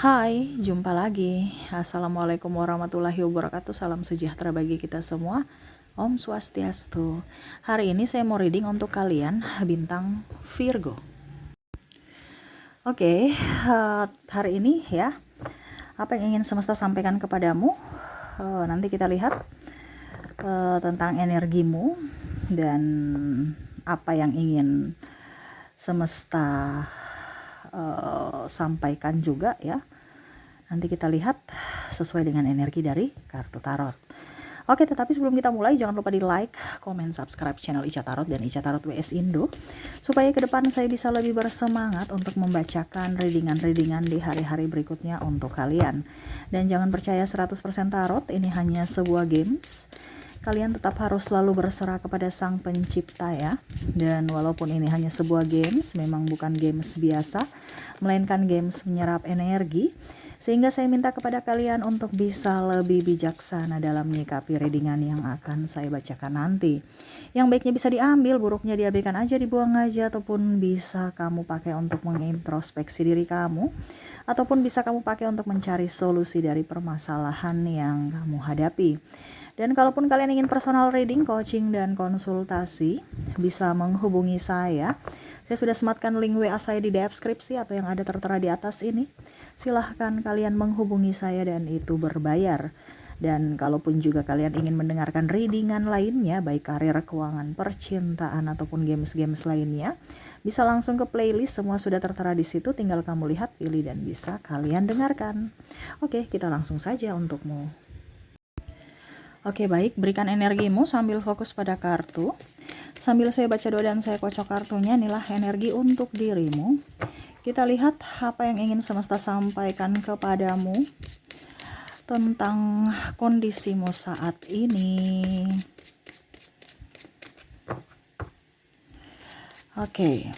Hai, jumpa lagi. Assalamualaikum warahmatullahi wabarakatuh. Salam sejahtera bagi kita semua. Om Swastiastu. Hari ini saya mau reading untuk kalian bintang Virgo. Oke, hari ini ya, apa yang ingin semesta sampaikan kepadamu? Nanti kita lihat tentang energimu dan apa yang ingin semesta sampaikan juga ya. Nanti kita lihat sesuai dengan energi dari kartu tarot. Oke, tetapi sebelum kita mulai jangan lupa di like, komen, subscribe channel Ica Tarot dan Ica Tarot WS Indo supaya ke depan saya bisa lebih bersemangat untuk membacakan readingan-readingan di hari-hari berikutnya untuk kalian. Dan jangan percaya 100% tarot, ini hanya sebuah games. Kalian tetap harus selalu berserah kepada Sang Pencipta ya. Dan walaupun ini hanya sebuah games, memang bukan games biasa, melainkan games menyerap energi. Sehingga saya minta kepada kalian untuk bisa lebih bijaksana dalam menyikapi readingan yang akan saya bacakan nanti. Yang baiknya bisa diambil, buruknya diabaikan aja, dibuang aja, ataupun bisa kamu pakai untuk mengintrospeksi diri kamu, ataupun bisa kamu pakai untuk mencari solusi dari permasalahan yang kamu hadapi. Dan kalaupun kalian ingin personal reading, coaching, dan konsultasi, bisa menghubungi saya. Saya sudah sematkan link WA saya di deskripsi atau yang ada tertera di atas ini. Silahkan kalian menghubungi saya dan itu berbayar. Dan kalaupun juga kalian ingin mendengarkan readingan lainnya, baik karir, keuangan, percintaan, ataupun games-games lainnya, bisa langsung ke playlist, semua sudah tertera di situ, tinggal kamu lihat, pilih, dan bisa kalian dengarkan. Oke, kita langsung saja untukmu. Oke, baik, berikan energimu sambil fokus pada kartu. Sambil saya baca doa dan saya kocok kartunya, inilah energi untuk dirimu. Kita lihat apa yang ingin semesta sampaikan kepadamu tentang kondisimu saat ini. Oke.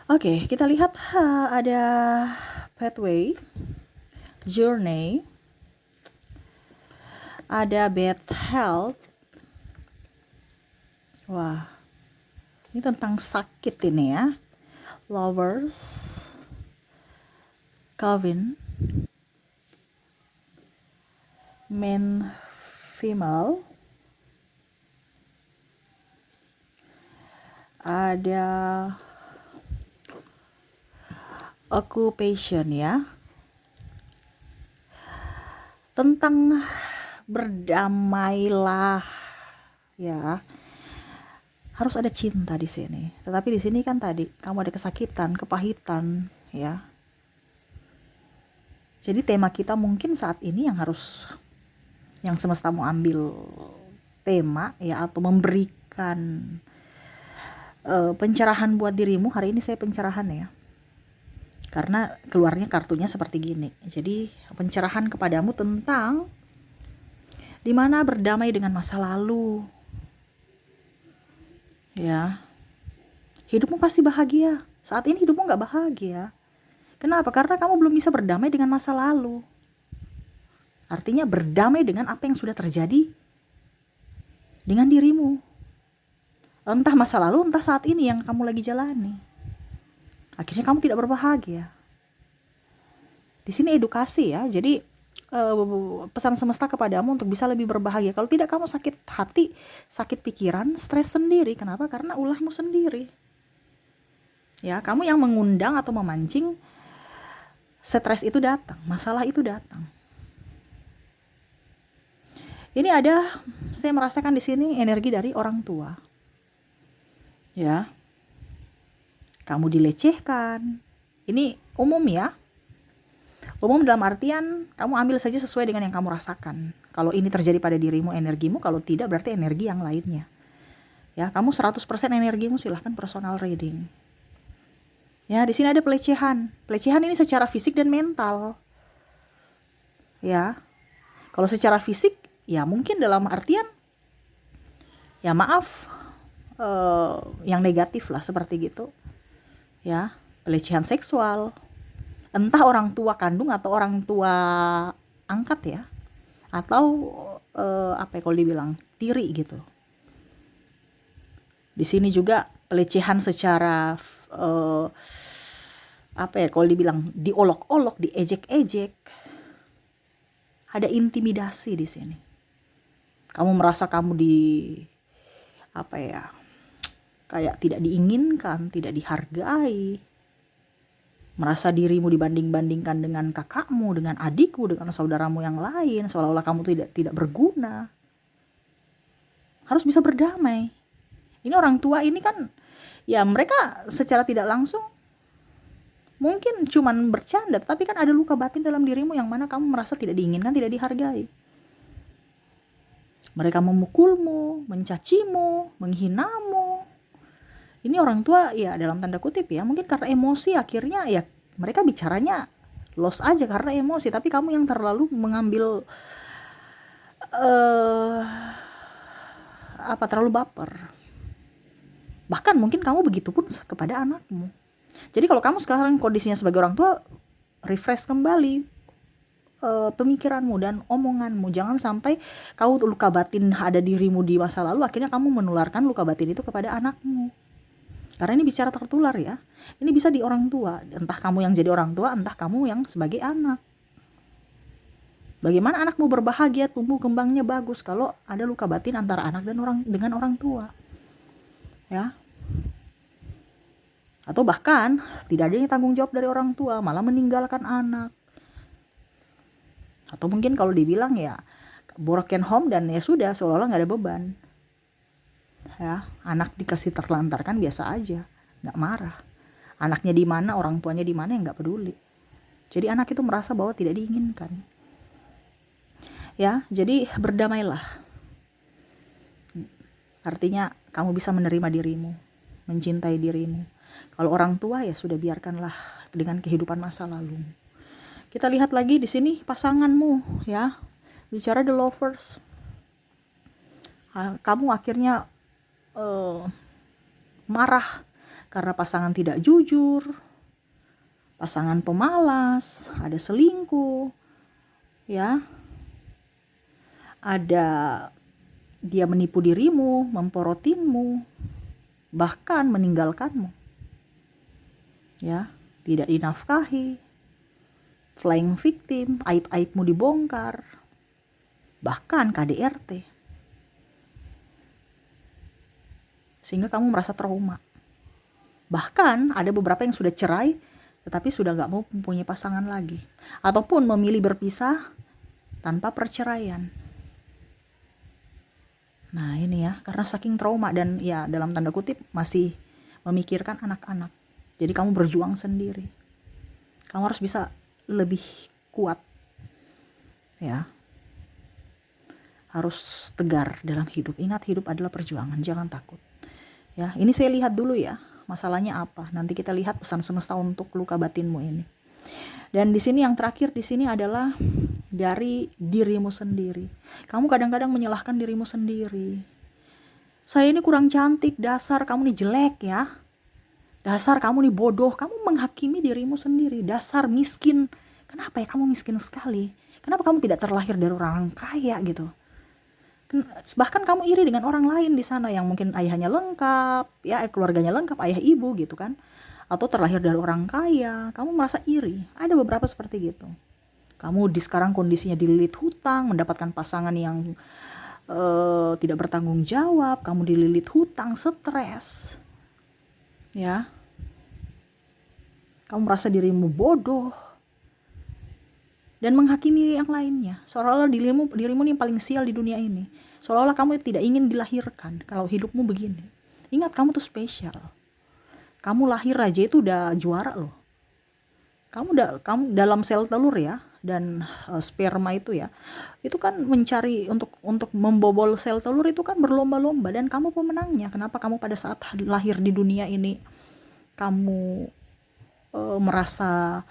Oke, kita lihat ada pathway, journey, ada bad health. Wah, ini tentang sakit ini ya. Lovers, Calvin, man, female, ada occupation ya, tentang berdamailah ya, harus ada cinta di sini. Tetapi di sini kan tadi kamu ada kesakitan, kepahitan ya. Jadi tema kita mungkin saat ini yang semesta mau ambil tema ya, atau memberikan pencerahan buat dirimu. Hari ini saya pencerahan ya, karena keluarnya kartunya seperti gini. Jadi pencerahan kepadamu tentang dimana berdamai dengan masa lalu ya. Hidupmu pasti bahagia. Saat ini hidupmu gak bahagia. Kenapa? Karena kamu belum bisa berdamai dengan masa lalu. Artinya berdamai dengan apa yang sudah terjadi dengan dirimu. Entah masa lalu, entah saat ini yang kamu lagi jalani. Akhirnya kamu tidak berbahagia. Di sini edukasi ya. Jadi pesan semesta kepadamu untuk bisa lebih berbahagia. Kalau tidak, kamu sakit hati, sakit pikiran, stres sendiri. Kenapa? Karena ulahmu sendiri. Ya, kamu yang mengundang atau memancing stres itu datang, masalah itu datang. Ini ada, saya merasakan di sini energi dari orang tua. Ya. Kamu dilecehkan. Ini umum ya. Umum dalam artian kamu ambil saja sesuai dengan yang kamu rasakan. Kalau ini terjadi pada dirimu, energimu, kalau tidak berarti energi yang lainnya. Ya, kamu 100% energimu silahkan personal reading. Ya, di sini ada pelecehan. Pelecehan ini secara fisik dan mental. Ya. Kalau secara fisik ya mungkin dalam artian ya maaf, yang negatif lah seperti gitu. Ya, pelecehan seksual, entah orang tua kandung atau orang tua angkat ya, atau apa ya kalau dibilang tiri gitu. Di sini juga pelecehan secara apa ya, kalau dibilang diolok-olok, diejek-ejek, ada intimidasi di sini. Kamu merasa kamu apa ya, kayak tidak diinginkan, tidak dihargai, merasa dirimu dibanding-bandingkan dengan kakakmu, dengan adikmu, dengan saudaramu yang lain, seolah-olah kamu tidak berguna. Harus bisa berdamai. Ini orang tua ini kan, ya mereka secara tidak langsung mungkin cuman bercanda, tapi kan ada luka batin dalam dirimu yang mana kamu merasa tidak diinginkan, tidak dihargai. Mereka memukulmu, mencacimu, menghinamu. Ini orang tua ya dalam tanda kutip ya, mungkin karena emosi akhirnya ya mereka bicaranya los aja karena emosi, tapi kamu yang terlalu mengambil terlalu baper. Bahkan mungkin kamu begitu pun kepada anakmu. Jadi kalau kamu sekarang kondisinya sebagai orang tua, refresh kembali pemikiranmu dan omonganmu. Jangan sampai kau luka batin ada dirimu di masa lalu, akhirnya kamu menularkan luka batin itu kepada anakmu. Karena ini bicara tertular ya. Ini bisa di orang tua, entah kamu yang jadi orang tua, entah kamu yang sebagai anak. Bagaimana anakmu berbahagia, tumbuh kembangnya bagus kalau ada luka batin antara anak dan dengan orang tua. Ya. Atau bahkan tidak adanya tanggung jawab dari orang tua, malah meninggalkan anak. Atau mungkin kalau dibilang ya broken home dan ya sudah seolah-olah nggak ada beban. Ya, anak dikasih terlantarkan biasa aja, nggak marah. Anaknya di mana, orang tuanya di mana, yang nggak peduli. Jadi anak itu merasa bahwa tidak diinginkan. Ya, jadi berdamailah. Artinya kamu bisa menerima dirimu, mencintai dirimu. Kalau orang tua ya sudah, biarkanlah dengan kehidupan masa lalu. Kita lihat lagi di sini pasanganmu ya. Bicara the lovers. Kamu akhirnya marah karena pasangan tidak jujur, pasangan pemalas, ada selingkuh, ya, ada dia menipu dirimu, memporotinmu, bahkan meninggalkanmu, ya, tidak dinafkahi, flying victim, aib-aibmu dibongkar, bahkan KDRT. Sehingga kamu merasa trauma. Bahkan ada beberapa yang sudah cerai tetapi sudah gak mau mempunyai pasangan lagi, ataupun memilih berpisah tanpa perceraian. Nah ini ya, karena saking trauma dan ya dalam tanda kutip masih memikirkan anak-anak. Jadi kamu berjuang sendiri. Kamu harus bisa lebih kuat, ya, harus tegar dalam hidup. Ingat, hidup adalah perjuangan, jangan takut. Ya, ini saya lihat dulu ya, masalahnya apa. Nanti kita lihat pesan semesta untuk luka batinmu ini. Dan di sini yang terakhir di sini adalah dari dirimu sendiri. Kamu kadang-kadang menyalahkan dirimu sendiri. Saya ini kurang cantik, dasar kamu nih jelek ya. Dasar kamu nih bodoh, kamu menghakimi dirimu sendiri. Dasar miskin. Kenapa ya kamu miskin sekali? Kenapa kamu tidak terlahir dari orang kaya gitu? Bahkan kamu iri dengan orang lain di sana yang mungkin ayahnya lengkap, ya keluarganya lengkap, ayah ibu gitu kan, atau terlahir dari orang kaya, kamu merasa iri. Ada beberapa seperti gitu. Kamu sekarang kondisinya dililit hutang, mendapatkan pasangan yang tidak bertanggung jawab, kamu dililit hutang, stres, ya, kamu merasa dirimu bodoh dan menghakimi yang lainnya, seolah-olah dirimu yang paling sial di dunia ini, seolah-olah kamu tidak ingin dilahirkan kalau hidupmu begini. Ingat, kamu tuh spesial. Kamu lahir aja itu udah juara loh. Kamu dalam sel telur ya, dan sperma itu ya, itu kan mencari untuk membobol sel telur itu kan berlomba-lomba, dan kamu pemenangnya. Kenapa kamu pada saat lahir di dunia ini kamu merasa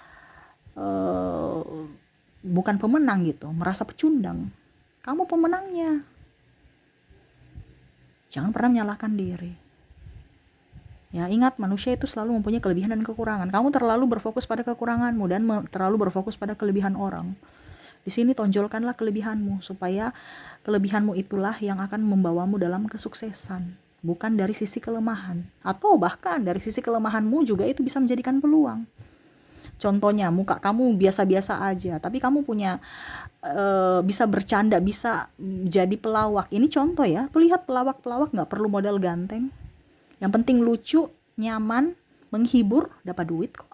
bukan pemenang gitu, merasa pecundang? Kamu pemenangnya. Jangan pernah menyalahkan diri. Ya, ingat, manusia itu selalu mempunyai kelebihan dan kekurangan. Kamu terlalu berfokus pada kekuranganmu dan terlalu berfokus pada kelebihan orang. Di sini tonjolkanlah kelebihanmu, supaya kelebihanmu itulah yang akan membawamu dalam kesuksesan. bukan dari sisi kelemahan. Atau bahkan dari sisi kelemahanmu juga itu bisa menjadikan peluang. Contohnya muka kamu biasa-biasa aja, tapi kamu punya bisa bercanda, bisa jadi pelawak. Ini contoh ya, tuh lihat pelawak-pelawak nggak perlu modal ganteng. Yang penting lucu, nyaman, menghibur, dapat duit kok.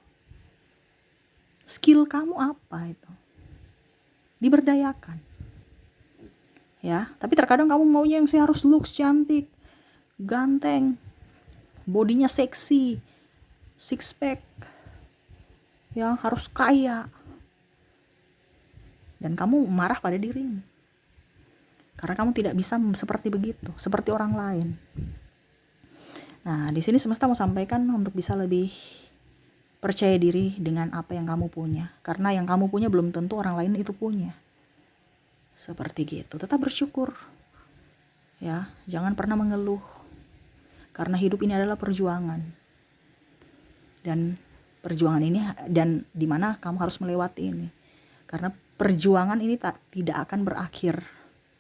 Skill kamu apa itu? Diberdayakan. Ya, tapi terkadang kamu maunya yang saya harus looks cantik, ganteng, bodinya seksi, six pack, ya harus kaya. Dan kamu marah pada dirimu. Karena kamu tidak bisa seperti begitu, seperti orang lain. Nah, di sini semesta mau sampaikan untuk bisa lebih percaya diri dengan apa yang kamu punya. Karena yang kamu punya belum tentu orang lain itu punya. Seperti gitu. Tetap bersyukur. Ya, jangan pernah mengeluh. Karena hidup ini adalah perjuangan. Dan perjuangan ini dan di mana kamu harus melewati ini. Karena perjuangan ini tidak akan berakhir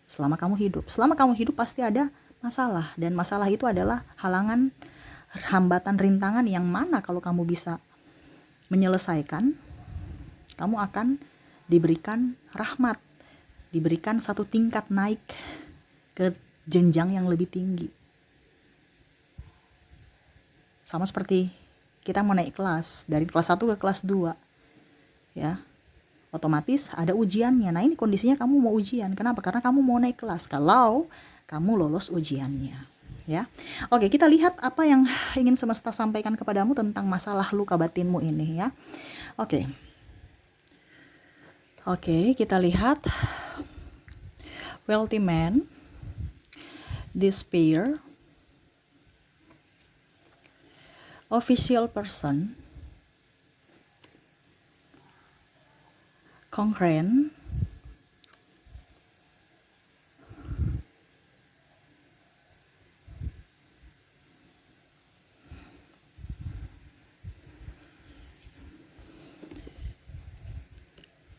selama kamu hidup. Selama kamu hidup pasti ada masalah, dan masalah itu adalah halangan, hambatan, rintangan yang mana kalau kamu bisa menyelesaikan, kamu akan diberikan rahmat, diberikan satu tingkat naik ke jenjang yang lebih tinggi. Sama seperti kita mau naik kelas dari kelas 1 ke kelas 2. Ya. Otomatis ada ujiannya. Nah, ini kondisinya kamu mau ujian. Kenapa? Karena kamu mau naik kelas. Kalau kamu lolos ujiannya, ya. Oke, kita lihat apa yang ingin semesta sampaikan kepadamu tentang masalah luka batinmu ini, ya. Oke, kita lihat wealthy man, despair, official person, concurrent,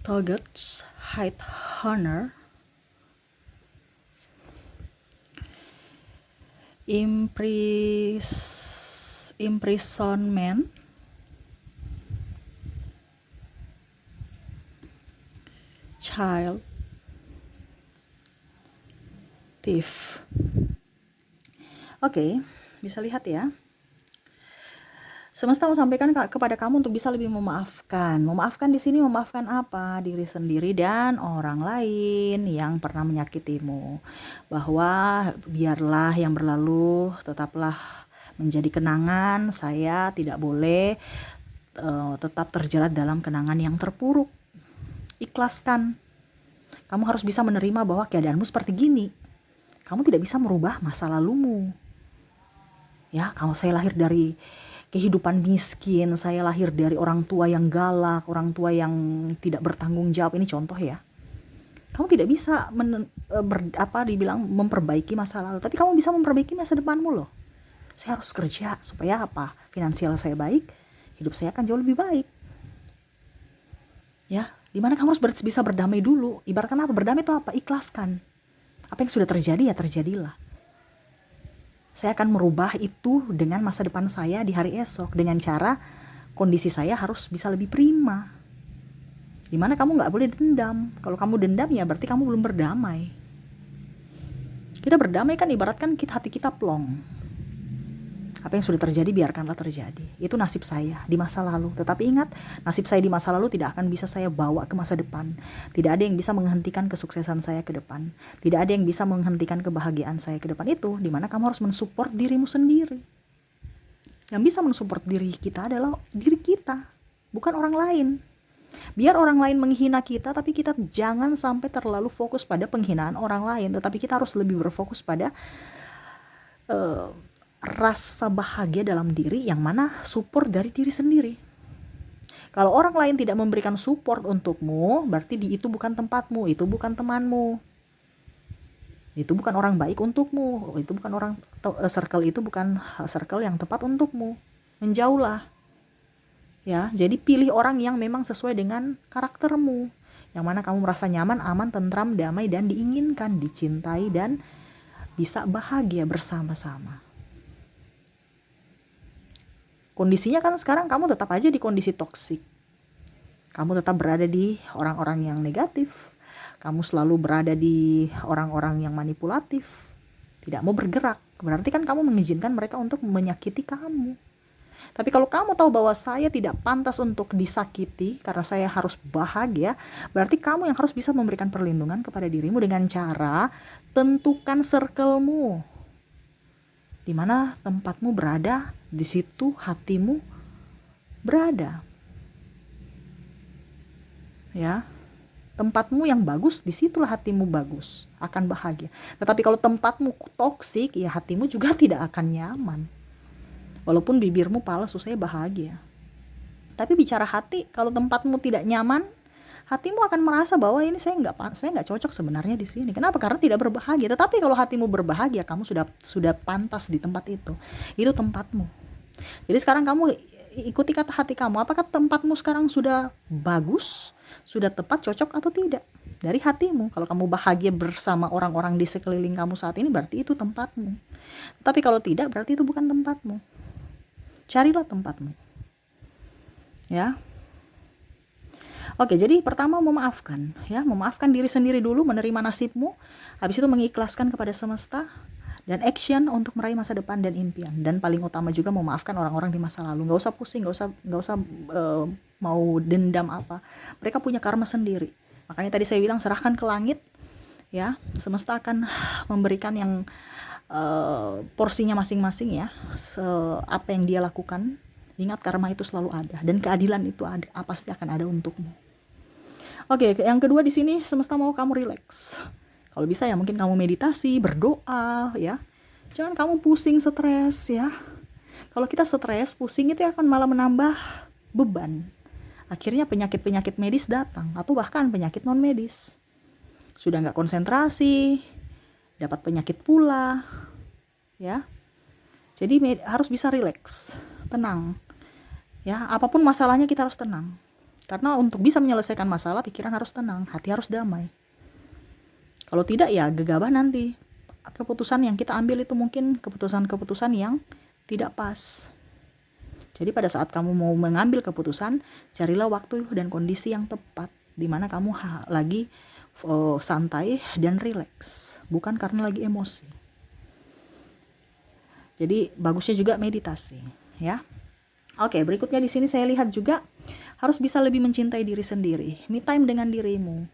Toggets, High Honor, Imprisonment, Child, Thief. Oke, bisa lihat ya. Semesta mau sampaikan kepada kamu untuk bisa lebih memaafkan. Memaafkan di sini memaafkan apa? Diri sendiri dan orang lain yang pernah menyakitimu. Bahwa biarlah yang berlalu tetaplah menjadi kenangan. Saya tidak boleh tetap terjerat dalam kenangan yang terpuruk. Ikhlaskan. Kamu harus bisa menerima bahwa keadaanmu seperti gini. Kamu tidak bisa merubah masa lalumu. Ya, kalau saya lahir dari kehidupan miskin, saya lahir dari orang tua yang galak, orang tua yang tidak bertanggung jawab, ini contoh ya. Kamu tidak bisa memperbaiki masa lalu, tapi kamu bisa memperbaiki masa depanmu loh. Saya harus kerja supaya apa? Finansial saya baik, hidup saya akan jauh lebih baik. Ya, dimana kamu harus bisa berdamai dulu. Ibaratkan apa? Berdamai itu apa? Ikhlaskan. Apa yang sudah terjadi ya terjadilah. Saya akan merubah itu dengan masa depan saya di hari esok. Dengan cara kondisi saya harus bisa lebih prima. Dimana kamu gak boleh dendam. Kalau kamu dendam ya berarti kamu belum berdamai. Kita berdamai kan ibaratkan hati kita plong. Apa yang sudah terjadi biarkanlah terjadi. Itu nasib saya di masa lalu. Tetapi ingat, nasib saya di masa lalu tidak akan bisa saya bawa ke masa depan. Tidak ada yang bisa menghentikan kesuksesan saya ke depan. Tidak ada yang bisa menghentikan kebahagiaan saya ke depan. Itu dimana kamu harus mensupport dirimu sendiri. Yang bisa mensupport diri kita adalah diri kita, bukan orang lain. Biar orang lain menghina kita, tapi kita jangan sampai terlalu fokus pada penghinaan orang lain. Tetapi kita harus lebih berfokus pada rasa bahagia dalam diri yang mana support dari diri sendiri. Kalau orang lain tidak memberikan support untukmu, berarti itu bukan tempatmu, itu bukan temanmu. Itu bukan orang baik untukmu, itu bukan orang circle, itu bukan circle yang tepat untukmu. Menjauhlah. Ya, jadi pilih orang yang memang sesuai dengan karaktermu. Yang mana kamu merasa nyaman, aman, tentram, damai dan diinginkan, dicintai dan bisa bahagia bersama-sama. Kondisinya kan sekarang kamu tetap aja di kondisi toksik. Kamu tetap berada di orang-orang yang negatif. Kamu selalu berada di orang-orang yang manipulatif. Tidak mau bergerak. Berarti kan kamu mengizinkan mereka untuk menyakiti kamu. Tapi kalau kamu tahu bahwa saya tidak pantas untuk disakiti karena saya harus bahagia, berarti kamu yang harus bisa memberikan perlindungan kepada dirimu dengan cara tentukan circle-mu. Di mana tempatmu berada, di situ hatimu berada. Ya, tempatmu yang bagus, disitulah hatimu bagus, akan bahagia. Tetapi kalau tempatmu toksik, ya hatimu juga tidak akan nyaman. Walaupun bibirmu palsu, saya bahagia. Tapi bicara hati, kalau tempatmu tidak nyaman, hatimu akan merasa bahwa ini saya nggak cocok sebenarnya di sini. Kenapa? Karena tidak berbahagia. Tetapi kalau hatimu berbahagia, kamu sudah pantas di tempat itu. Itu tempatmu. Jadi sekarang kamu ikuti kata hati kamu. Apakah tempatmu sekarang sudah bagus? Sudah tepat, cocok atau tidak? Dari hatimu. Kalau kamu bahagia bersama orang-orang di sekeliling kamu saat ini, berarti itu tempatmu. Tapi kalau tidak, berarti itu bukan tempatmu. Carilah tempatmu. Ya. Oke, jadi pertama memaafkan. Ya, memaafkan diri sendiri dulu, menerima nasibmu. Habis itu mengikhlaskan kepada semesta. Dan action untuk meraih masa depan dan impian. Dan paling utama juga memaafkan orang-orang di masa lalu. Gak usah pusing, gak usah mau dendam apa. Mereka punya karma sendiri. Makanya tadi saya bilang serahkan ke langit, ya, semesta akan memberikan yang porsinya masing-masing, ya, apa yang dia lakukan. Ingat, karma itu selalu ada dan keadilan itu ada, pasti akan ada untukmu. Oke, yang kedua di sini semesta mau kamu relax. Kalau bisa ya mungkin kamu meditasi, berdoa, ya. Jangan kamu pusing, stres, ya. Kalau kita stres, pusing itu akan malah menambah beban. Akhirnya penyakit-penyakit medis datang, atau bahkan penyakit non medis. Sudah nggak konsentrasi, dapat penyakit pula, ya. Jadi harus bisa relax, tenang. Ya, apapun masalahnya kita harus tenang. Karena untuk bisa menyelesaikan masalah, pikiran harus tenang, hati harus damai. Kalau tidak, ya gegabah nanti. Keputusan yang kita ambil itu mungkin keputusan-keputusan yang tidak pas. Jadi pada saat kamu mau mengambil keputusan, carilah waktu dan kondisi yang tepat, di mana kamu lagi santai dan rileks, bukan karena lagi emosi. Jadi bagusnya juga meditasi, ya. Oke, berikutnya di sini saya lihat juga harus bisa lebih mencintai diri sendiri. Me time dengan dirimu.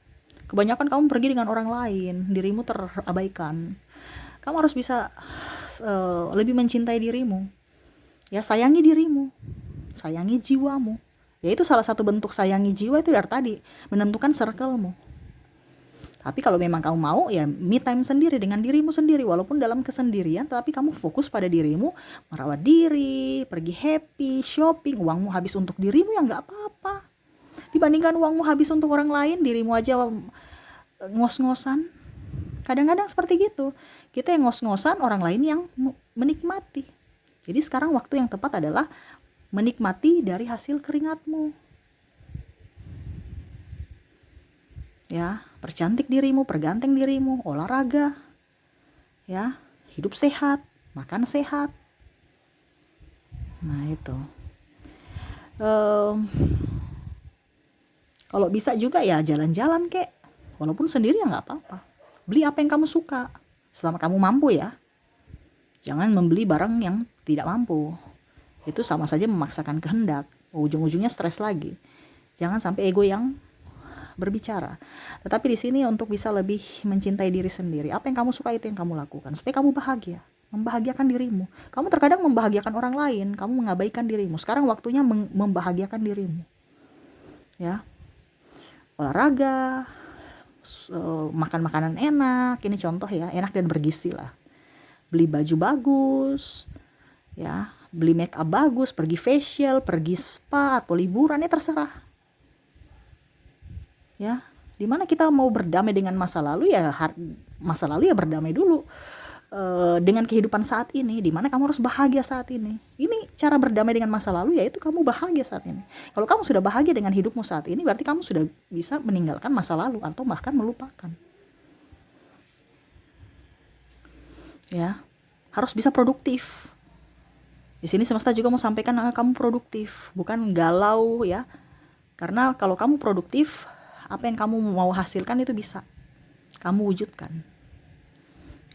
Kebanyakan kamu pergi dengan orang lain, dirimu terabaikan. Kamu harus bisa lebih mencintai dirimu. Ya, sayangi dirimu. Sayangi jiwamu. Ya, itu salah satu bentuk sayangi jiwa itu ya tadi, menentukan circle-mu. Tapi kalau memang kamu mau, ya me time sendiri dengan dirimu sendiri. Walaupun dalam kesendirian, tapi kamu fokus pada dirimu, merawat diri, pergi happy, shopping, uangmu habis untuk dirimu ya nggak apa-apa. Dibandingkan uangmu habis untuk orang lain, dirimu aja ngos-ngosan. Kadang-kadang seperti gitu. Kita yang ngos-ngosan, orang lain yang menikmati. Jadi sekarang waktu yang tepat adalah menikmati dari hasil keringatmu. Ya, percantik dirimu, perganteng dirimu, olahraga. Ya, hidup sehat, makan sehat. Nah, itu. Kalau bisa juga ya jalan-jalan kek. Walaupun sendiri ya nggak apa-apa. Beli apa yang kamu suka, selama kamu mampu ya. Jangan membeli barang yang tidak mampu. Itu sama saja memaksakan kehendak. Ujung-ujungnya stres lagi. Jangan sampai ego yang berbicara. Tetapi di sini untuk bisa lebih mencintai diri sendiri. Apa yang kamu suka itu yang kamu lakukan. Supaya kamu bahagia. Membahagiakan dirimu. Kamu terkadang membahagiakan orang lain. Kamu mengabaikan dirimu. Sekarang waktunya membahagiakan dirimu. Ya. Olahraga, makan makanan enak, ini contoh ya, enak dan bergizi lah. Beli baju bagus, ya, beli make up bagus, pergi facial, pergi spa atau liburan, ya terserah. Ya, dimana kita mau berdamai dengan masa lalu ya berdamai dulu dengan kehidupan saat ini, dimana kamu harus bahagia saat ini. Ini cara berdamai dengan masa lalu, yaitu kamu bahagia saat ini. Kalau kamu sudah bahagia dengan hidupmu saat ini, berarti kamu sudah bisa meninggalkan masa lalu atau bahkan melupakan. Ya, harus bisa produktif. Di sini semesta juga mau sampaikan kamu produktif, bukan galau ya. Karena kalau kamu produktif, apa yang kamu mau hasilkan itu bisa kamu wujudkan.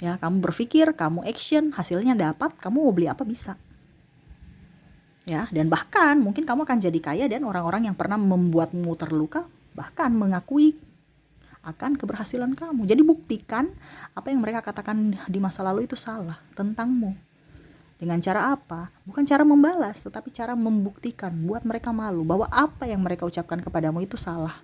Ya, kamu berpikir, kamu action, hasilnya dapat, kamu mau beli apa bisa. Ya, dan bahkan mungkin kamu akan jadi kaya dan orang-orang yang pernah membuatmu terluka bahkan mengakui akan keberhasilan kamu. Jadi buktikan apa yang mereka katakan di masa lalu itu salah tentangmu. Dengan cara apa? Bukan cara membalas, tetapi cara membuktikan, buat mereka malu bahwa apa yang mereka ucapkan kepadamu itu salah.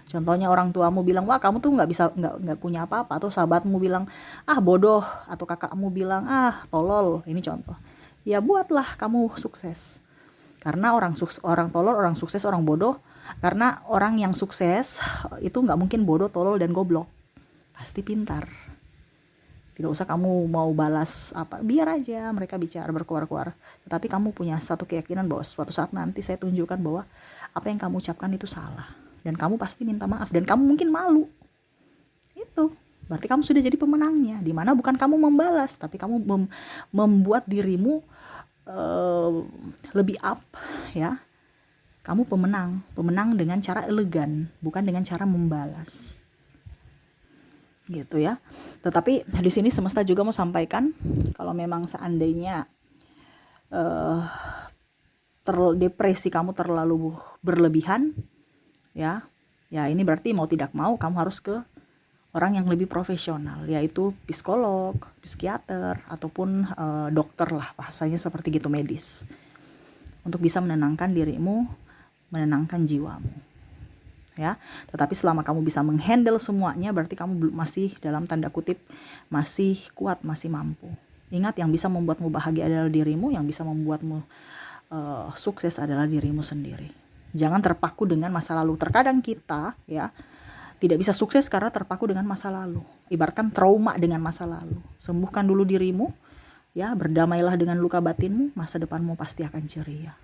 Contohnya orang tuamu bilang, wah kamu tuh nggak punya apa-apa, atau sahabatmu bilang, ah bodoh, atau kakakmu bilang, ah tolol. Ini contoh. Ya buatlah kamu sukses. Karena orang tolol, orang sukses, orang bodoh. Karena orang yang sukses itu nggak mungkin bodoh, tolol, dan goblok. Pasti pintar. Tidak usah kamu mau balas apa, biar aja mereka bicara berkuar-kuar. Tetapi kamu punya satu keyakinan bahwa suatu saat nanti saya tunjukkan bahwa apa yang kamu ucapkan itu salah. Dan kamu pasti minta maaf dan kamu mungkin malu. Itu berarti kamu sudah jadi pemenangnya. Dimana bukan kamu membalas, tapi kamu membuat dirimu lebih up ya. Kamu pemenang dengan cara elegan, bukan dengan cara membalas. Gitu ya. Tetapi di sini semesta juga mau sampaikan kalau memang seandainya depresi kamu terlalu berlebihan ya ini berarti mau tidak mau kamu harus ke orang yang lebih profesional, yaitu psikolog, psikiater, ataupun dokter lah, bahasanya seperti gitu, medis, untuk bisa menenangkan dirimu, menenangkan jiwamu ya. Tetapi selama kamu bisa menghandle semuanya, berarti kamu masih dalam tanda kutip masih kuat, masih mampu. Ingat, yang bisa membuatmu bahagia adalah dirimu, yang bisa membuatmu sukses adalah dirimu sendiri. Jangan terpaku dengan masa lalu. Terkadang kita ya tidak bisa sukses karena terpaku dengan masa lalu. Ibaratkan trauma dengan masa lalu. Sembuhkan dulu dirimu ya, berdamailah dengan luka batinmu, masa depanmu pasti akan ceria.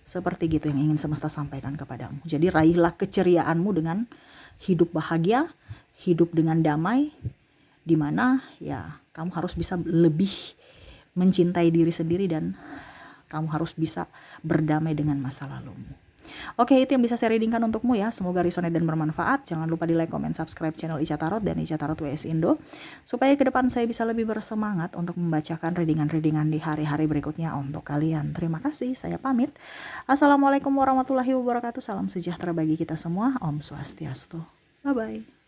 Seperti gitu yang ingin semesta sampaikan kepadamu. Jadi raihlah keceriaanmu dengan hidup bahagia, hidup dengan damai, di mana ya kamu harus bisa lebih mencintai diri sendiri dan kamu harus bisa berdamai dengan masa lalumu. Oke, itu yang bisa saya readingkan untukmu ya. Semoga resonate dan bermanfaat. Jangan lupa di like, comment, subscribe channel Ica Tarot dan Ica Tarot WS Indo, supaya ke depan saya bisa lebih bersemangat untuk membacakan readingan-readingan di hari-hari berikutnya untuk kalian. Terima kasih, saya pamit. Assalamualaikum warahmatullahi wabarakatuh. Salam sejahtera bagi kita semua. Om Swastiastu. Bye-bye.